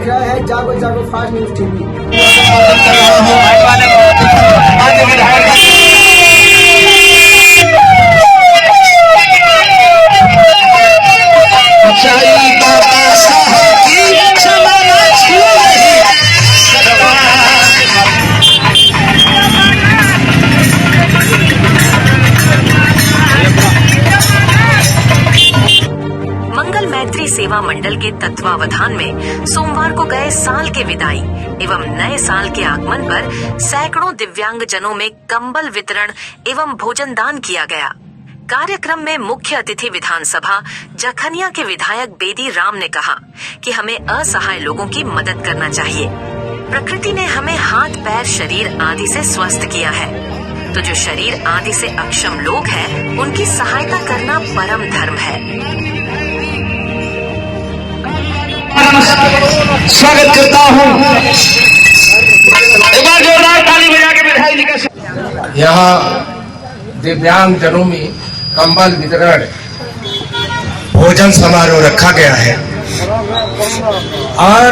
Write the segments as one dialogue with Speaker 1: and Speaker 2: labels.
Speaker 1: देख रहे हैं जागो जागो फास्ट न्यूज टीवी।
Speaker 2: मंगल मैत्री सेवा मंडल के तत्वावधान में सोमवार को गए साल के विदाई एवं नए साल के आगमन पर सैकड़ों दिव्यांग जनों में कंबल वितरण एवं भोजन दान किया गया। कार्यक्रम में मुख्य अतिथि विधानसभा जखनिया के विधायक बेदी राम ने कहा कि हमें असहाय लोगों की मदद करना चाहिए। प्रकृति ने हमें हाथ पैर शरीर आदि से स्वस्थ किया है, तो जो शरीर आदि से अक्षम लोग हैं, उनकी सहायता करना परम धर्म है।
Speaker 3: स्वागत करता हूँ। एक बार जोरदार ताली बजा के विधायक जी का।
Speaker 4: यहाँ दिव्यांग जनों में कंबल वितरण भोजन समारोह रखा गया है और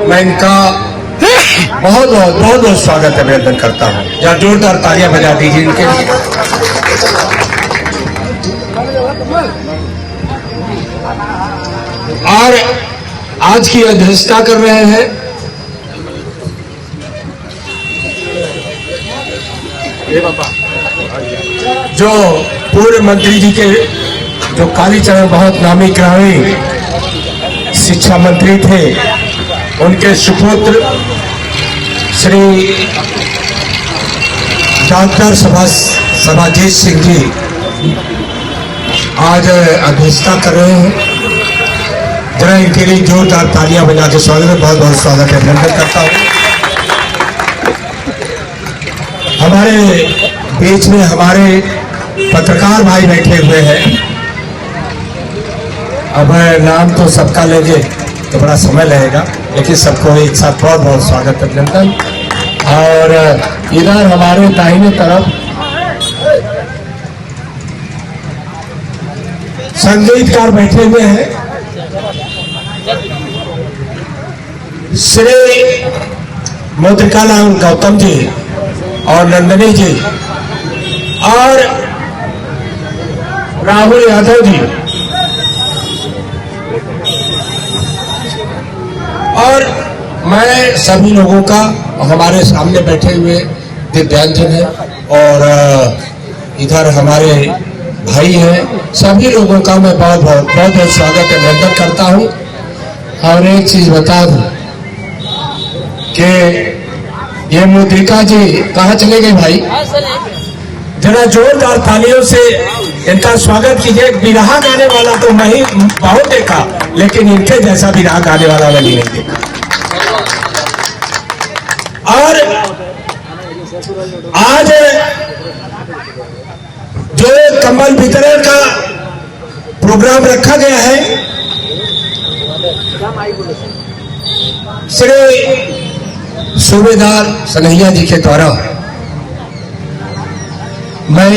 Speaker 4: मैं इनका बहुत बहुत स्वागत अभिनंदन करता हूँ। यहाँ जोरदार तालियां बजा दीजिए इनके लिए। और आज की अध्यक्षता कर रहे हैं जो पूर्व मंत्री जी के जो कालीचरण बहुत नामी ग्रामीण शिक्षा मंत्री थे, उनके सुपुत्र श्री डॉक्टर सभाजीत सिंह जी आज अध्यक्षता कर रहे हैं। जरा इनके लिए जोरदार तालियां बजा के स्वागत है, बहुत बहुत स्वागत है, अभिनंदन करता हूँ। हमारे बीच में हमारे पत्रकार भाई बैठे हुए हैं। अब नाम तो सबका लेंगे तो बड़ा समय लगेगा, लेकिन सबको एक साथ बहुत बहुत स्वागत अभिनंदन। और इधर हमारे दाहिने तरफ संगीतकार बैठे हुए हैं, श्री मुद्रिकालाल गौतम जी और नंदनी जी और राहुल यादव जी और मैं सभी लोगों का, हमारे सामने बैठे हुए दिव्यांगजन हैं और इधर हमारे भाई हैं, सभी लोगों का मैं बहुत बहुत स्वागत अभिनंदन करता हूं। और एक चीज बता दूं कि ये मुद्रिका जी कहाँ चले गए भाई? जरा जोरदार तालियों से इनका स्वागत कीजिए। बिरहा गाने वाला तो मैं ही बहुत देखा, लेकिन इनके जैसा बिरहा गाने वाला मैंने नहीं देखा। और आज जो कंबल वितरण का प्रोग्राम रखा गया है, श्री सूबेदार सनैया जी के द्वारा, मैं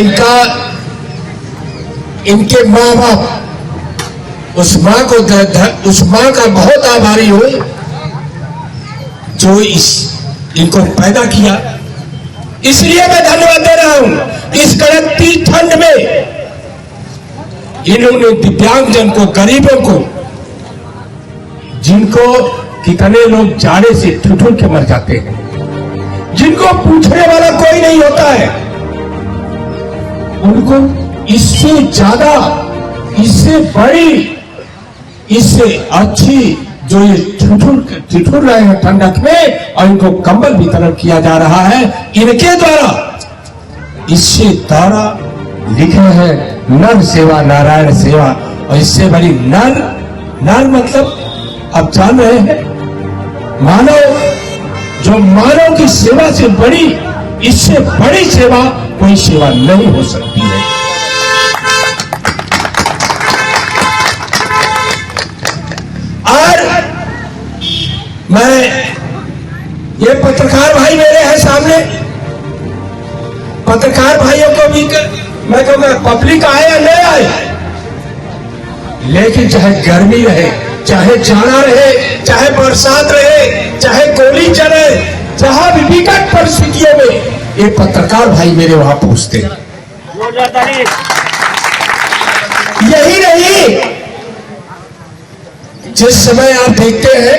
Speaker 4: इनके माँ बाप उस माँ का बहुत आभारी हूं जो इनको पैदा किया। इसलिए मैं धन्यवाद दे रहा हूं। इस कड़कती ठंड में इन्होंने दिव्यांगजन को, गरीबों को, जिनको कितने लोग जाड़े से ठिठुर के मर जाते हैं, जिनको पूछने वाला कोई नहीं होता है, उनको इससे ज्यादा, इससे बड़ी, इससे अच्छी जो ये ठिठुर रहे हैं ठंडक में, और इनको कंबल वितरण किया जा रहा है इनके द्वारा। इससे द्वारा लिखे हैं नर सेवा नारायण सेवा, और इससे बड़ी नर मतलब आप जान रहे हैं, मानव, जो मानव की सेवा से बड़ी, इससे बड़ी सेवा कोई सेवा नहीं हो सकती है। और मैं, ये पत्रकार भाई मेरे हैं सामने, पत्रकार भाइयों को भी मैं कहूंगा, पब्लिक आए या नहीं आए, लेकिन चाहे गर्मी रहे, चाहे जाड़ा रहे, चाहे बरसात रहे, चाहे गोली चले, जहां भी विकट परिस्थितियों में ये पत्रकार भाई मेरे वहां पहुंचते हैं। यही नहीं, जिस समय आप देखते हैं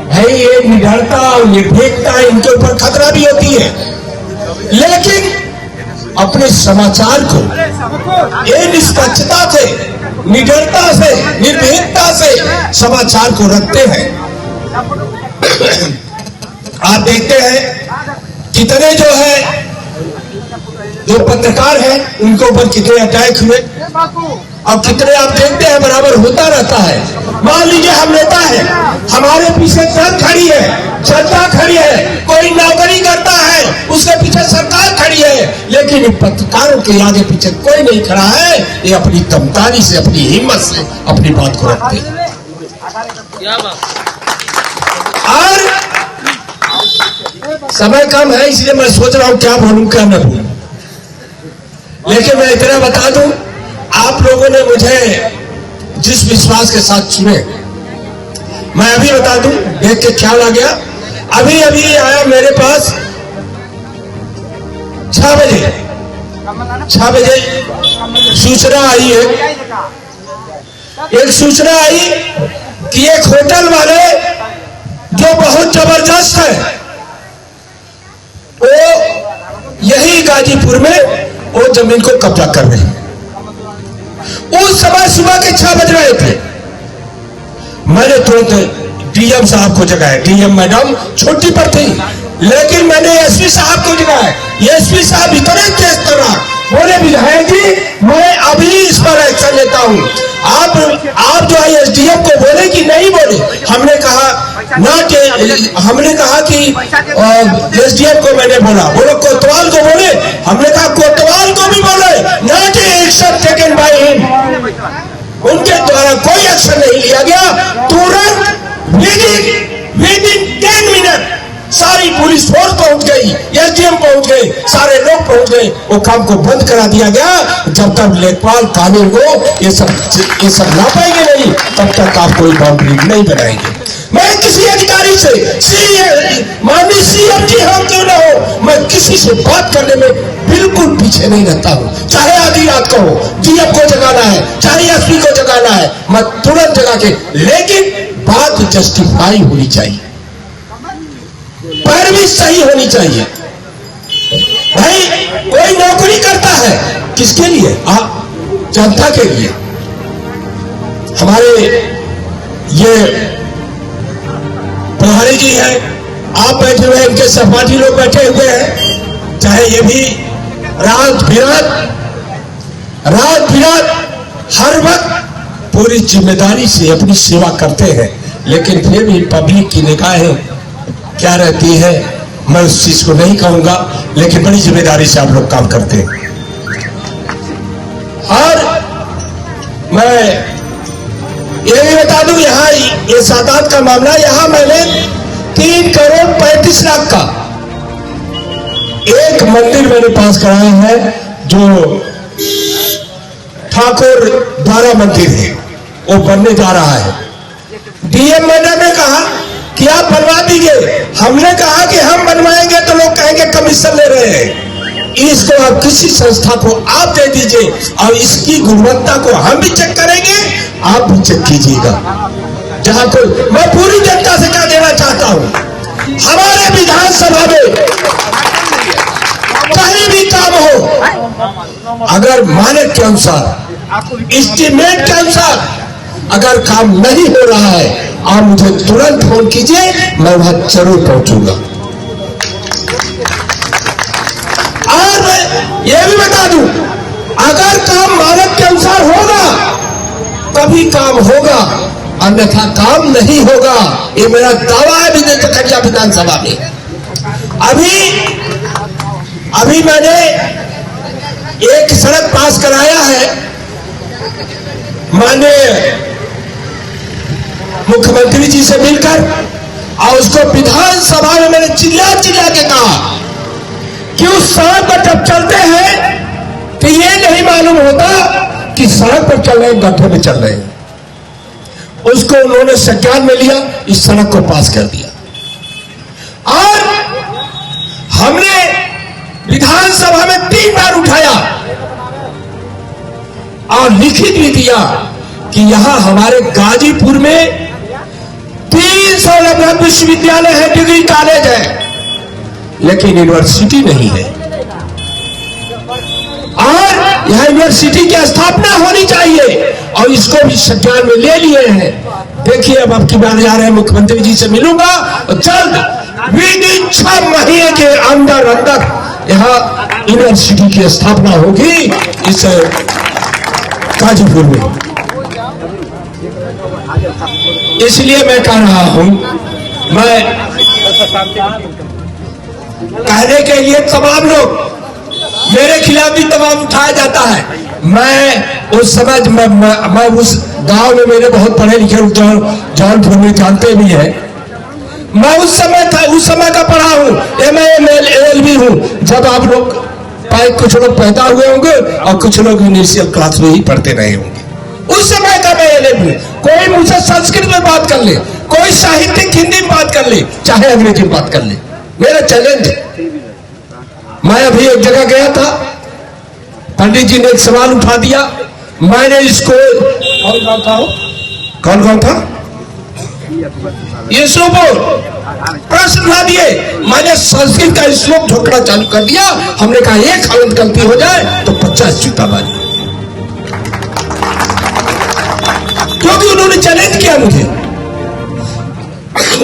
Speaker 4: भाई ये निडरता और निर्भीकता इनके ऊपर खतरा भी होती है, लेकिन अपने समाचार को ये निष्पक्षता से, निडरता से, निर्भीकता से समाचार को रखते हैं। आप देखते हैं कितने जो पत्रकार हैं उनके ऊपर कितने अटैक हुए, और कितने आप देखते हैं बराबर होता रहता है। मान लीजिए हम नेता है, हमारे पीछे दल खड़ी है, जनता खड़ी है, कोई नौकरी करता है उसके पीछे सरकार खड़ी है, लेकिन पत्रकारों के आगे पीछे कोई नहीं खड़ा है। ये अपनी तमतानी से, अपनी हिम्मत से अपनी बात को रखते हैं। और समय कम है इसलिए मैं सोच रहा हूं क्या बोलूं क्या न बोलूं, लेकिन मैं इतना बता दूं, आप लोगों ने मुझे जिस विश्वास के साथ चुने, मैं अभी बता दूं, देख के ख्याल आ गया। अभी आया मेरे पास 6 बजे सूचना आई है, एक सूचना आई कि एक होटल वाले जो बहुत जबरदस्त है, वो यही गाजीपुर में वो जमीन को कब्जा कर रहे हैं। उस समय सुबह के 6 बज रहे थे। मैंने तुरंत डीएम साहब को जगाया, डीएम मैडम छुट्टी पर थी, लेकिन मैंने एसपी साहब को जगाया। एसपी साहब इतने तेज तर्रार बोले, विधायक जी मैं अभी इस पर एक्शन लेता हूं, आप जो है एसडीएम को बोले कि नहीं बोले। हमने कहा कि एसडीएम को मैंने बोला, बोलो कोतवाल को बोले, हमने कहा कोतवाल को भी बोले, not action taken by him. उनके द्वारा कोई एक्शन नहीं लिया गया। तुरंत विद इन 10 मिनट सारी पुलिस फोर्स पहुंच गई, एसडीएम पहुंच गए, सारे लोग पहुंच गए, वो काम को बंद करा दिया गया। जब तक लेखपाल कानून को ये सब ना पाएंगे नहीं, तब तक आप कोई बाउंड्री नहीं बनाएंगे। मैं किसी अधिकारी से, माननीय सीएम जी हम क्यों ना हो, मैं किसी से बात करने में बिल्कुल पीछे नहीं रहता हूं। चाहे आधी रात को हो, डीएम को जगाना है, चाहे एसपी को जगाना है, मैं तुरंत जगा के, लेकिन बात जस्टिफाई होनी चाहिए, पैरवी सही होनी चाहिए। भाई कोई नौकरी करता है किसके लिए? जनता के लिए। हमारे ये प्रभारी जी हैं, आप बैठे हुए हैं, इनके सहपाठी लोग बैठे हुए हैं, चाहे ये भी रात बिरात हर वक्त पूरी जिम्मेदारी से अपनी सेवा करते हैं, लेकिन फिर भी पब्लिक की निगाहें क्या रहती है मैं उस चीज को नहीं कहूंगा, लेकिन बड़ी जिम्मेदारी से आप लोग काम करते हैं। और मैं ये भी बता दूं, यहाँ ये सादात का मामला, यहाँ मैंने 3 करोड़ 35 लाख का एक मंदिर मैंने पास कराया है, जो ठाकुर द्वारा मंदिर है, वो बनने जा रहा है। डीएम मैडम ने कहा कि आप बनवा दीजिए, हमने कहा कि हम बनवाएंगे तो लोग कहेंगे कमीशन ले रहे हैं, इसको आप किसी संस्था को आप दे दीजिए और इसकी गुणवत्ता को हम भी चेक करेंगे, आप भी चेक कीजिएगा। जहां कोई, मैं पूरी जनता से क्या देना चाहता हूं, हमारे विधानसभा में कहीं भी काम हो, अगर मानक के अनुसार, एस्टीमेट के अनुसार अगर काम नहीं हो रहा है, आप मुझे तुरंत फोन कीजिए, मैं वहां जरूर पहुंचूंगा। और मैं ये भी बता दूं, अगर काम मानक के अनुसार होगा तभी काम होगा, अन्यथा काम नहीं होगा। ये मेरा दावा है विधानसभा विधानसभा में। अभी मैंने एक सड़क पास कराया है, माननीय मुख्यमंत्री जी से मिलकर, और उसको विधानसभा में मैंने चिल्ला के कहा कि उस सड़क पर जब चलते हैं तो ये नहीं मालूम होता कि जिस सड़क पर चल रहे हैं गड्ढे में चल रहे हैं, उसको उन्होंने संज्ञान में लिया, इस सड़क को पास कर दिया। और हमने विधानसभा में 3 बार उठाया और लिखित भी दिया कि यहां हमारे गाजीपुर में 300 लगभग विश्वविद्यालय है, डिग्री कॉलेज है, लेकिन यूनिवर्सिटी नहीं है। और यह यूनिवर्सिटी की स्थापना होनी चाहिए और इसको भी संज्ञान में ले लिए हैं। देखिए अब की बार जा रहे हैं, मुख्यमंत्री जी से मिलूंगा और जल्द विदिन 6 महीने के अंदर अंदर यहाँ यूनिवर्सिटी की स्थापना होगी इस गाजीपुर में। इसलिए मैं कह रहा हूं, मैं कहने के लिए तमाम लोग मेरे खिलाफ भी दबाव उठाया जाता है। मैं उस समय मैं उस गांव में, मेरे बहुत पढ़े लिखे जौनपुर में जानते भी हैं, मैं उस समय का पढ़ा हूं, MA भी हूं, जब आप लोग कुछ लोग पैदा हुए होंगे और कुछ लोग इनिशियल क्लास में ही पढ़ते रहे होंगे। उस समय का मैं एलएल हूं। कोई मुझसे संस्कृत में बात कर ले, कोई साहित्यिक हिंदी में बात कर ले, चाहे अंग्रेजी में बात कर ले, मेरा चैलेंज है। मैं अभी एक जगह गया था, पंडित जी ने एक सवाल उठा दिया, मैंने इसको कौन था ये श्लोक प्रश्न उठा दिए, मैंने संस्कृत का श्लोक ढोकना चालू कर दिया। हमने कहा एक हालत गलती हो जाए तो 50 जूता बाजी, क्योंकि उन्होंने चैलेंज किया मुझे।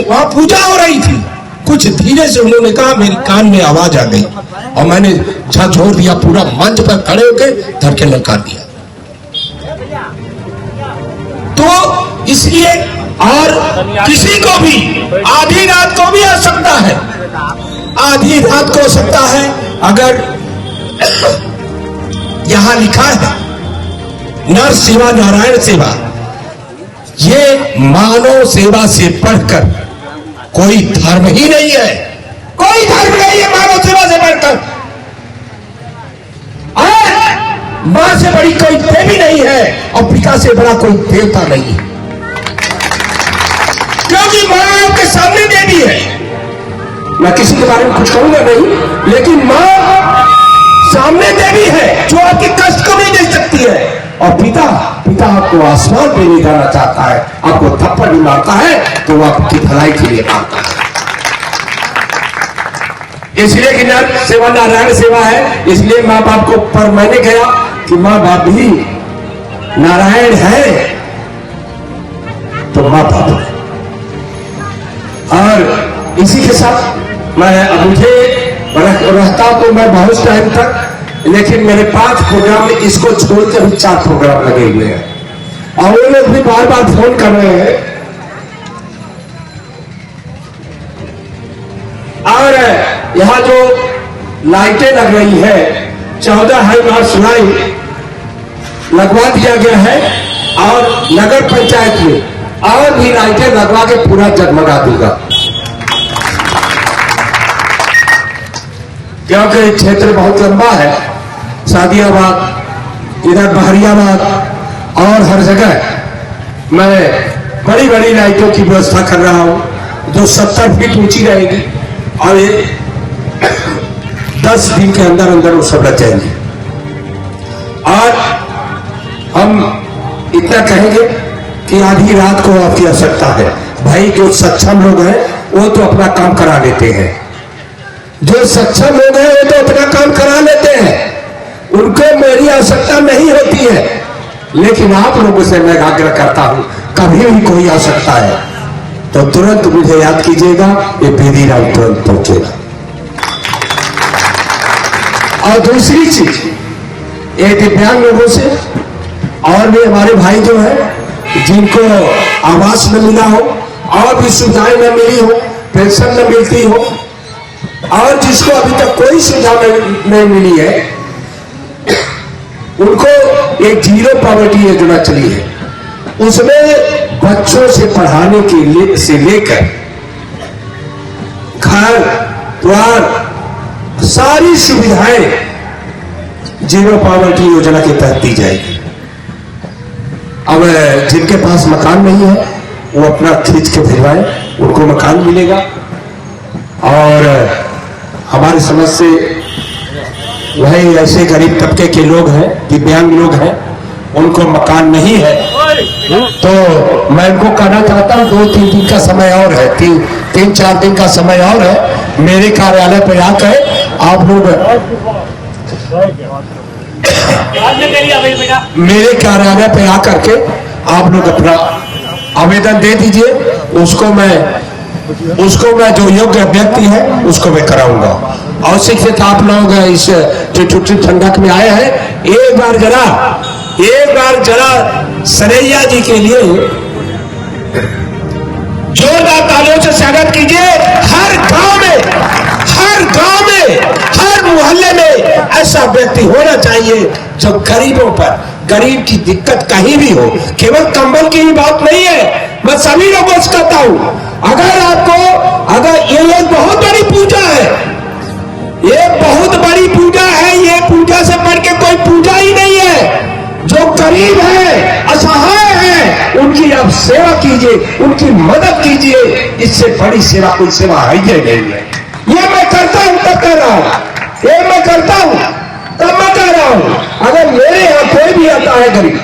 Speaker 4: वहां पूजा हो रही थी, कुछ धीरे से उन्होंने कहा, मेरे कान में आवाज आ गई और मैंने झकझोर दिया, पूरा मंच पर खड़े होकर धरके ललकार दिया। तो इसलिए और किसी को भी आधी रात को भी आ सकता है, आधी रात को हो सकता है। अगर यहां लिखा है नर सेवा नारायण सेवा, ये मानव सेवा से बढ़कर कोई धर्म ही नहीं है, कोई धर्म नहीं है मानव सेवा से बढ़कर। मां से बड़ी कोई देवी नहीं है और पिता से बड़ा कोई देवता नहीं है, क्योंकि मां आपके सामने देवी है। मैं किसी के बारे में कुछ कहूंगा नहीं, लेकिन मां सामने देवी है जो आपके कष्ट को नहीं देख सकती है। और पिता आपको आसमान पे ले जाना चाहता है, आपको थप्पड़ भी मारता है तो वो आपकी भलाई के लिए मारता है। इसलिए कि नर सेवा नारायण सेवा है, इसलिए माँ बाप को, पर मैंने कहा कि माँ बाप भी नारायण है तो माँ बाप है। और इसी के साथ मैं मुझे रहता तो मैं बहुत टाइम तक, लेकिन मेरे 5 प्रोग्राम में इसको छोड़कर भी 4 प्रोग्राम लगे हुए हैं और वो लोग भी बार बार फोन कर रहे हैं। और यहाँ जो लाइटें लग रही है, 14 हाई मार्च लाइन लगवा दिया गया है और नगर पंचायत में और भी लाइटें लगवा के पूरा जगमगा दूंगा, क्योंकि क्षेत्र बहुत लंबा है। सादियाबाद, इधर बहरियाबाद और हर जगह मैं बड़ी बड़ी लाइटों की व्यवस्था कर रहा हूं जो 70 फीट ऊंची रहेगी और ये 10 दिन के अंदर अंदर वो सब लग जाएंगे। और हम इतना कहेंगे कि आधी रात को आपकी आवश्यकता है। भाई जो सक्षम लोग हैं वो तो अपना काम करा लेते हैं, जो सक्षम लोग हैं वो तो अपना काम करा लेते हैं, उनको मेरी आवश्यकता नहीं होती है। लेकिन आप लोगों से मैं आग्रह करता हूं, कभी भी कोई आवश्यकता है तो तुरंत मुझे याद कीजिएगा, ये बेदी राम तुरंत पहुंचेगा। और दूसरी चीज, ये दिव्यांग लोगों से और भी हमारे भाई जो है जिनको आवास न मिला हो और भी सुविधाएं न मिली हो, पेंशन न मिलती हो और जिसको अभी तक कोई सुविधा नहीं मिली है, उनको एक 0 पॉवर्टी योजना चली है। उसमें बच्चों से पढ़ाने के से लेकर घर द्वार सारी सुविधाएं 0 पॉवर्टी योजना के तहत दी जाएगी। अब जिनके पास मकान नहीं है वो अपना खींच के भिजवाए, उनको मकान मिलेगा। और हमारे समझ से वही ऐसे गरीब तबके के लोग हैं, दिव्यांग लोग हैं, उनको मकान नहीं है, तो मैं इनको कहना चाहता हूँ 2-3 दिन का समय और है, 3-4 दिन का समय और है। मेरे कार्यालय पर आकर आप लोग मेरे कार्यालय पे आकर के आप लोग अपना आवेदन दे दीजिए। उसको मैं जो योग्य व्यक्ति है उसको मैं कराऊंगा। और शिक्षित आप लोग इस जो छुट्टी ठंडक में आए हैं, एक बार जरा सरैया जी के लिए जोरदार तालियों से स्वागत कीजिए। हर गांव में हर मोहल्ले में ऐसा व्यक्ति होना चाहिए जो गरीब की दिक्कत कहीं भी हो। केवल कंबल की ही बात नहीं है, मैं सभी लोगों से कहता हूं, अगर ये एक बहुत बड़ी पूजा है, ये बहुत बड़ी पूजा है, ये पूजा से बढ़ के कोई पूजा ही नहीं है। जो गरीब है, असहाय है, उनकी आप सेवा कीजिए, उनकी मदद कीजिए। इससे बड़ी सेवा कोई सेवा है ही नहीं है। ये मैं करता हूं तब कर रहा हूं, ये मैं करता हूं तब मैं कह रहा हूं। अगर मेरे यहां कोई भी आता है गरीब,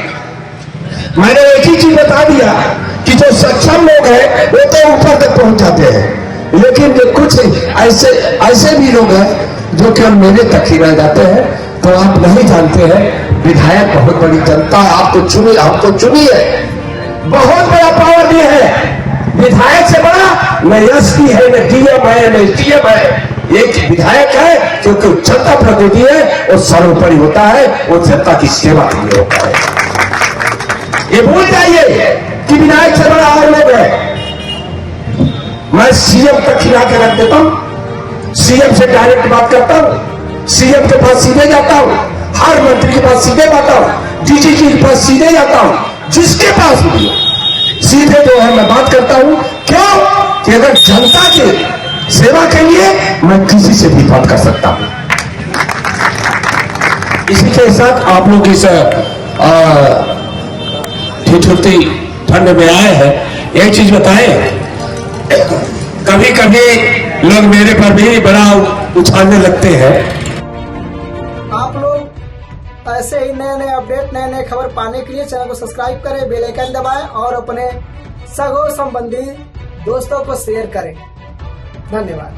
Speaker 4: मैंने एक ही चीज बता दिया कि जो सक्षम लोग हैं वो तो ऊपर तक पहुंच जाते हैं, लेकिन जो कुछ ऐसे भी लोग हैं जो केवल मेरे तक ही रह जाते हैं। तो आप नहीं जानते हैं, विधायक बहुत बड़ी जनता आपको चुनी है, बहुत बड़ा पावर दिया है। विधायक से बड़ा न एसपी है, न डीएम है, न एसडीएम है। एक विधायक है क्योंकि जनता प्रतिनिधि है, वो सर्वोपरि होता है, वो जनता की सेवा के लिए होता है। ये भूल जाइए कि विधायक से बड़ा और लोग है। मैं सीएम तक खिला के रख देता हूं, सीएम से डायरेक्ट बात करता हूं, सीएम के पास सीधे जाता हूं, हर मंत्री के पास सीधे जाता हूं, डीजीपी के पास सीधे जाता हूं, जिसके पास भी सीधे जो है मैं बात करता हूं। क्यों कि अगर जनता की सेवा के लिए मैं किसी से भी बात कर सकता हूं। इसी के साथ आप लोग इस छुट्टी ठंड में आए हैं, एक चीज बताएं, कभी कभी लोग मेरे पर भी बड़ा उछालने लगते हैं।
Speaker 1: आप लोग ऐसे ही नए अपडेट, नए खबर पाने के लिए चैनल को सब्सक्राइब करें, बेल आइकन दबाएं और अपने सगों संबंधी दोस्तों को शेयर करें। धन्यवाद।